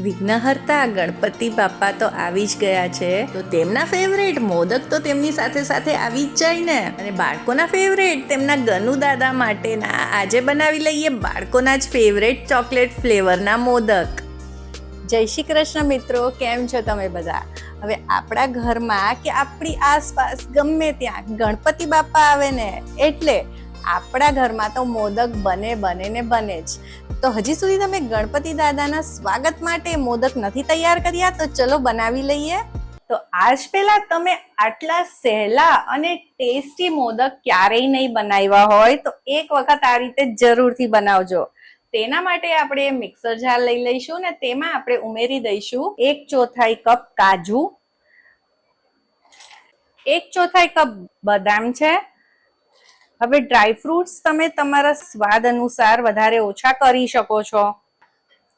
વિઘ્નહર્તા ગણપતિ બાપા તો આવી જ ગયા છે, તો તેમના ફેવરેટ મોદક તો તેમની સાથે સાથે આવી જ જાય ને. અને બાળકોના ફેવરેટ તેમના ગનુ દાદા માટેના આજે બનાવી લઈએ બાળકોના જ ફેવરેટ ચોકલેટ ફ્લેવરના મોદક. જય શ્રી કૃષ્ણ મિત્રો, કેમ છો તમે બધા? હવે આપણા ઘરમાં કે આપણી આસપાસ ગમે ત્યાં ગણપતિ બાપા આવે ને એટલે આપણા ઘરમાં તો મોદક બને જ. તો હજી સુધી તમે ગણપતિ દાદાના સ્વાગત માટે મોદક નથી તૈયાર કર્યા તો ચલો બનાવી લઈએ. તો આજ પહેલા તમે આટલા સહેલા અને ટેસ્ટી મોદક ક્યારેય નહીં બનાવ્યા હોય તો એક વખત આ રીતે જરૂરથી બનાવજો. તેના માટે આપણે મિક્સર જાર લઈ લઈશું ને તેમાં આપણે ઉમેરી દઈશું 1/4 કપ કાજુ, 1/4 કપ બદામ છે. હવે ડ્રાયફ્રૂટ્સ તમે તમારા સ્વાદ અનુસાર વધારે ઓછા કરી શકો છો.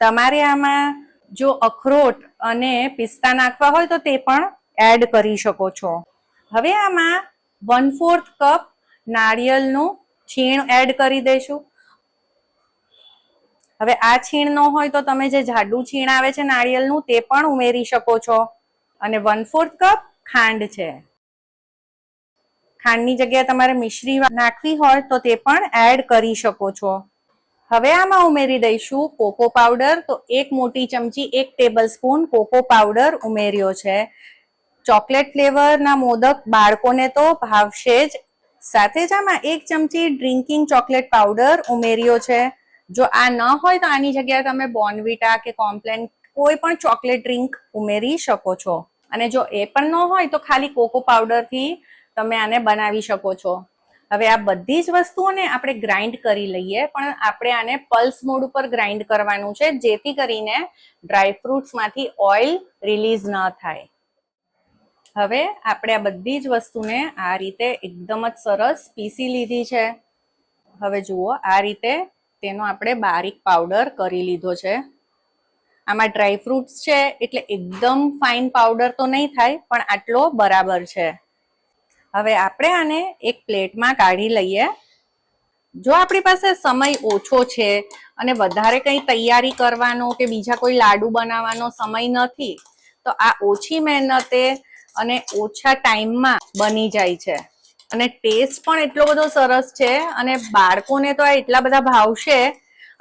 તમારે આમાં જો અખરોટ અને પિસ્તા નાખવા હોય તો તે પણ એડ કરી શકો છો. હવે આમાં 1/4 કપ નાળિયેરનું છીણ એડ કરી દઈશું. હવે આ છીણ ન હોય તો તમે જે જાડું છીણ આવે છે નાળિયેરનું તે પણ ઉમેરી શકો છો. અને 1/4 કપ ખાંડ છે. ખાંડની જગ્યાએ તમારે મિશ્રી નાખવી હોય તો તે પણ એડ કરી શકો છો. હવે આમાં ઉમેરી દઈશું કોકો પાવડર. તો 1 મોટી ચમચી 1 ટેબલ સ્પૂન કોકો પાવડર ઉમેર્યો છે. ચોકલેટ ફ્લેવરના મોદક બાળકોને તો ભાવશે જ. સાથે જ આમાં 1 ચમચી ડ્રિંકિંગ ચોકલેટ પાવડર ઉમેર્યો છે. જો આ ન હોય તો આની જગ્યાએ તમે બોર્નવિટા કે કોમ્પ્લેન કોઈ પણ ચોકલેટ ડ્રિંક ઉમેરી શકો છો. અને જો એ પણ ન હોય તો ખાલી કોકો પાવડરથી તમે આને બનાવી શકો છો. હવે આ બધી જ વસ્તુઓને આપણે ગ્રાઇન્ડ કરી લઈએ, પણ આપણે આને પલ્સ મોડ ઉપર ગ્રાઇન્ડ કરવાનું છે જેથી કરીને ડ્રાયફ્રૂટ્સમાંથી ઓઇલ રિલીઝ ન થાય. હવે આપણે આ બધી જ વસ્તુને આ રીતે એકદમ જ સરસ પીસી લીધી છે. હવે જુઓ આ રીતે તેનો આપણે બારીક પાવડર કરી લીધો છે. આમાં ડ્રાયફ્રૂટ્સ છે એટલે એકદમ ફાઇન પાવડર તો નહીં થાય, પણ આટલો બરાબર છે. હવે આપણે આને એક પ્લેટમાં કાઢી લઈએ. જો આપણી પાસે સમય ઓછો છે અને વધારે કંઈ તૈયારી કરવાનો કે બીજા કોઈ લાડુ બનાવવાનો સમય નથી તો આ ઓછી મહેનતે અને ઓછા ટાઈમમાં બની જાય છે. અને ટેસ્ટ પણ એટલો બધો સરસ છે અને બાળકોને તો આ એટલા બધા ભાવશે.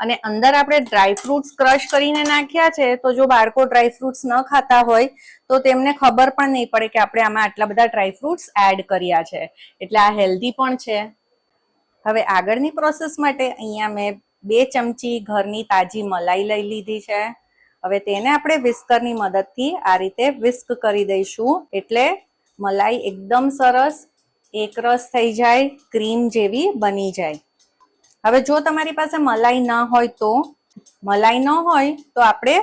અને અંદર આપણે ડ્રાયફ્રૂટ્સ ક્રશ કરીને નાખ્યા છે તો જો બાળકો ડ્રાયફ્રૂટ્સ ન ખાતા હોય તો તેમને ખબર પણ નહીં પડે કે આપણે આમાં આટલા બધા ડ્રાયફ્રૂટ્સ એડ કર્યા છે. એટલે આ હેલ્ધી પણ છે. હવે આગળની પ્રોસેસ માટે અહીંયા મેં 2 ચમચી ઘરની તાજી મલાઈ લઈ લીધી છે. હવે તેને આપણે વિસ્કરની મદદથી આ રીતે વિસ્ક કરી દઈશું એટલે મલાઈ એકદમ સરસ એકરસ થઈ જાય, ક્રીમ જેવી બની જાય. હવે જો તમારી પાસે મલાઈ ન હોય તો આપણે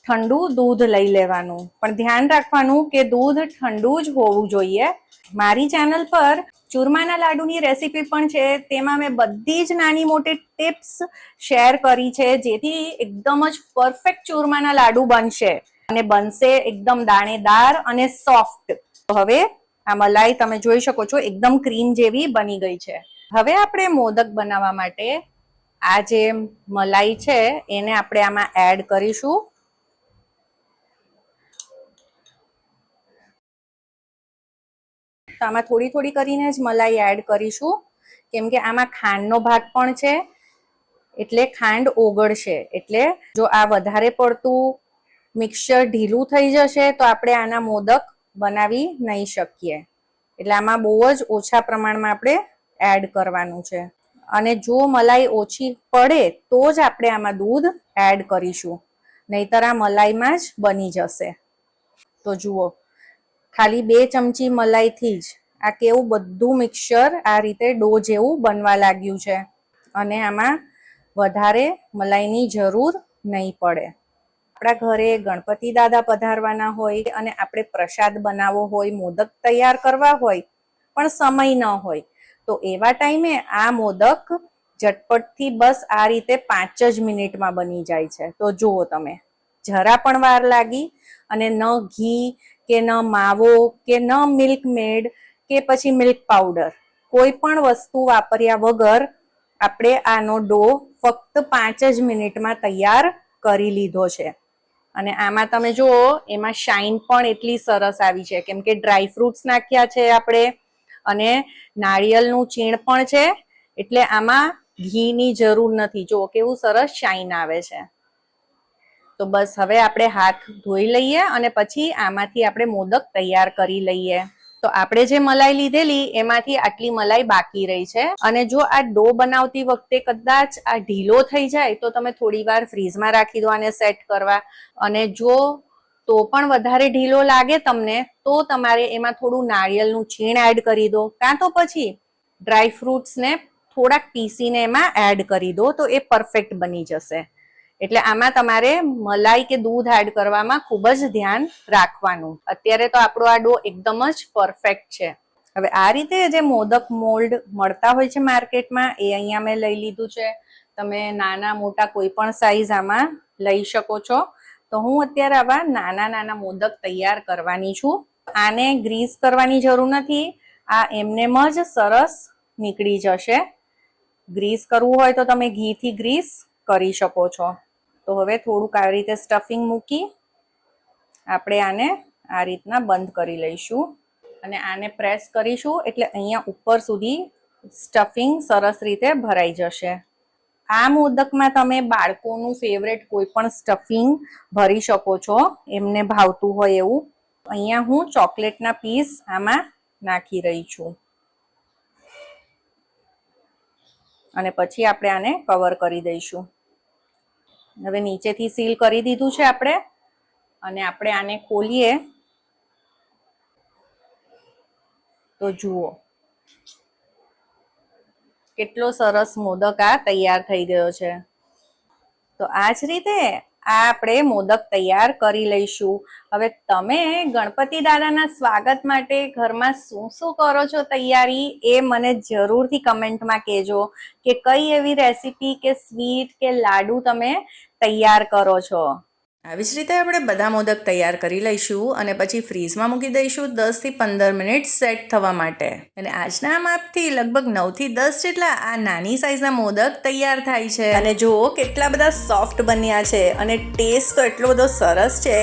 ઠંડુ દૂધ લઈ લેવાનું, પણ ધ્યાન રાખવાનું કે દૂધ ઠંડુ જ હોવું જોઈએ. મારી ચેનલ પર ચૂરમાના લાડુની રેસીપી પણ છે, તેમાં મેં બધી જ નાની મોટી ટિપ્સ શેર કરી છે જેથી એકદમ જ પરફેક્ટ ચૂરમાના લાડુ બનશે અને બનશે એકદમ દાણેદાર અને સોફ્ટ. હવે આ મલાઈ તમે જોઈ શકો છો એકદમ ક્રીમ જેવી બની ગઈ છે. હવે આપણે મોદક બનાવવા માટે આ જે મલાઈ છે એને આપણે આમાં એડ કરીશું. તો આમાં થોડી થોડી કરીને જ મલાઈ એડ કરીશું કેમ કે આમાં ખાંડનો ભાગ પણ છે એટલે ખાંડ ઓગળશે. એટલે જો આ વધારે પડતું મિક્સચર ઢીલું થઈ જશે તો આપણે આના મોદક બનાવી નહીં શકીએ. એટલે આમાં બહુ જ ઓછા પ્રમાણમાં આપણે એડ કરવાનું છે. અને જો મલાઈ ઓછી પડે તો જ આપણે આમાં દૂધ એડ કરીશું, નહીતર આ મલાઈમાં જ બની જશે. તો જુઓ ખાલી 2 ચમચી મલાઈથી જ આ કેવું બધું મિક્સચર આ રીતે ડો જેવું બનવા લાગ્યું છે. અને આમાં વધારે મલાઈની જરૂર નહીં પડે. આપણા ઘરે ગણપતિ દાદા પધારવાના હોય અને આપણે પ્રસાદ બનાવવો હોય, મોદક તૈયાર કરવા હોય પણ સમય ન હોય તો એવા ટાઈમે આ મોદક ઝટપટથી બસ આ રીતે 5 જ મિનિટમાં બની જાય છે. તો જુઓ તમે, જરા પણ વાર લાગી અને ન ઘી કે ન માવો કે ન મિલ્ક મેડ કે પછી મિલ્ક પાવડર કોઈ પણ વસ્તુ વાપર્યા વગર આપણે આનો ડો ફક્ત 5 જ મિનિટમાં તૈયાર કરી લીધો છે. અને આમાં તમે જુઓ એમાં શાઇન પણ એટલી સરસ આવી છે, કેમ કે ડ્રાય ફ્રૂટ્સ નાખ્યા છે આપણે અને નાળિયેરનું ચીણ પણ છે, એટલે આમાં ઘીની જરૂર નથી. જો કેવું સરસ શાઇન આવે છે. તો બસ હવે આપણે હાથ ધોઈ લઈએ અને પછી આમાંથી આપણે મોદક તૈયાર કરી લઈએ. તો આપણે જે મલાઈ લીધેલી એમાંથી આટલી મલાઈ બાકી રહી છે. અને જો આ ડો બનાવતી વખતે કદાચ આ ઢીલો થઈ જાય તો તમે થોડી વાર ફ્રીઝમાં રાખી દો આને સેટ કરવા. અને જો તો પણ વધારે ઢીલો લાગે તમને તો તમારે એમાં થોડું નાળિયેરનું છીણ એડ કરી દો, કાં તો પછી ડ્રાય ફ્રૂટ્સને થોડાક પીસીને એમાં એડ કરી દો, તો એ પરફેક્ટ બની જશે. એટલે આમાં તમારે મલાઈ કે દૂધ એડ કરવામાં ખૂબ જ ધ્યાન રાખવાનું. અત્યારે તો આપણો આ ડો એકદમ જ પરફેક્ટ છે. હવે આ રીતે જે મોદક મોલ્ડ મળતા હોય છે માર્કેટમાં, એ અહીંયા મેં લઈ લીધું છે. તમે નાના મોટા કોઈ પણ સાઈઝ આમાં લઈ શકો છો. તો હું અત્યારે આવા નાના નાના મોદક તૈયાર કરવાની છું. આને ગ્રીસ કરવાની જરૂર નથી, આ એમનેમ જ સરસ નીકળી જશે. ગ્રીસ કરવું હોય તો તમે ઘીથી ગ્રીસ કરી શકો છો. તો હવે થોડુંક આવી રીતે સ્ટફિંગ મૂકી આપણે આને આ રીતના બંધ કરી લઈશું અને આને પ્રેસ કરીશું એટલે અહીંયા ઉપર સુધી સ્ટફિંગ સરસ રીતે ભરાઈ જશે. આ મોદકમાં તમે બાળકોનું ફેવરેટ કોઈ પણ સ્ટફિંગ ભરી શકો છો, એમને ભાવતું હોય એવું. અહીંયા હું ચોકલેટના પીસ આમાં નાખી રહી છું અને પછી આપણે આને કવર કરી દઈશું. હવે નીચેથી સીલ કરી દીધું છે આપણે અને આપણે આને ખોલીએ તો જુઓ કેટલો સરસ મોદક આ તૈયાર થઈ ગયો છે. તો આ જ રીતે આ આપણે મોદક તૈયાર કરી લઈશું. હવે તમે ગણપતિ દાદાના સ્વાગત માટે ઘરમાં શું શું કરો છો તૈયારી, એ મને જરૂરથી કમેન્ટમાં કહેજો કે કઈ એવી રેસીપી કે સ્વીટ કે લાડુ તમે તૈયાર કરો છો. આવી જ રીતે આપણે બધા મોદક તૈયાર કરી લઈશું અને પછી ફ્રીઝમાં મૂકી દઈશું 10 થી 15 મિનિટ સેટ થવા માટે. અને આજના માપથી લગભગ 9 થી 10 જેટલા આ નાની સાઈઝના મોદક તૈયાર થાય છે. અને જુઓ કેટલા બધા સોફ્ટ બન્યા છે અને ટેસ્ટ તો એટલો બધો સરસ છે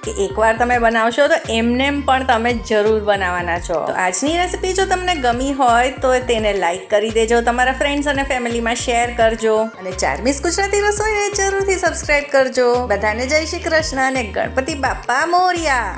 કે એકવાર તમે બનાવશો તો એમનેમ પણ તમે જરૂર બનાવવાના છો. તો આજની રેસીપી જો તમને ગમી હોય તો તેને લાઈક કરી દેજો, તમારા ફ્રેન્ડ્સ અને ફેમિલીમાં શેર કરજો અને ચાર્મીસ ગુજરાતી રસોઈને જરૂરથી સબસ્ક્રાઇબ કરજો. બધાને જય શ્રી કૃષ્ણ અને ગણપતિ બાપ્પા મોરયા.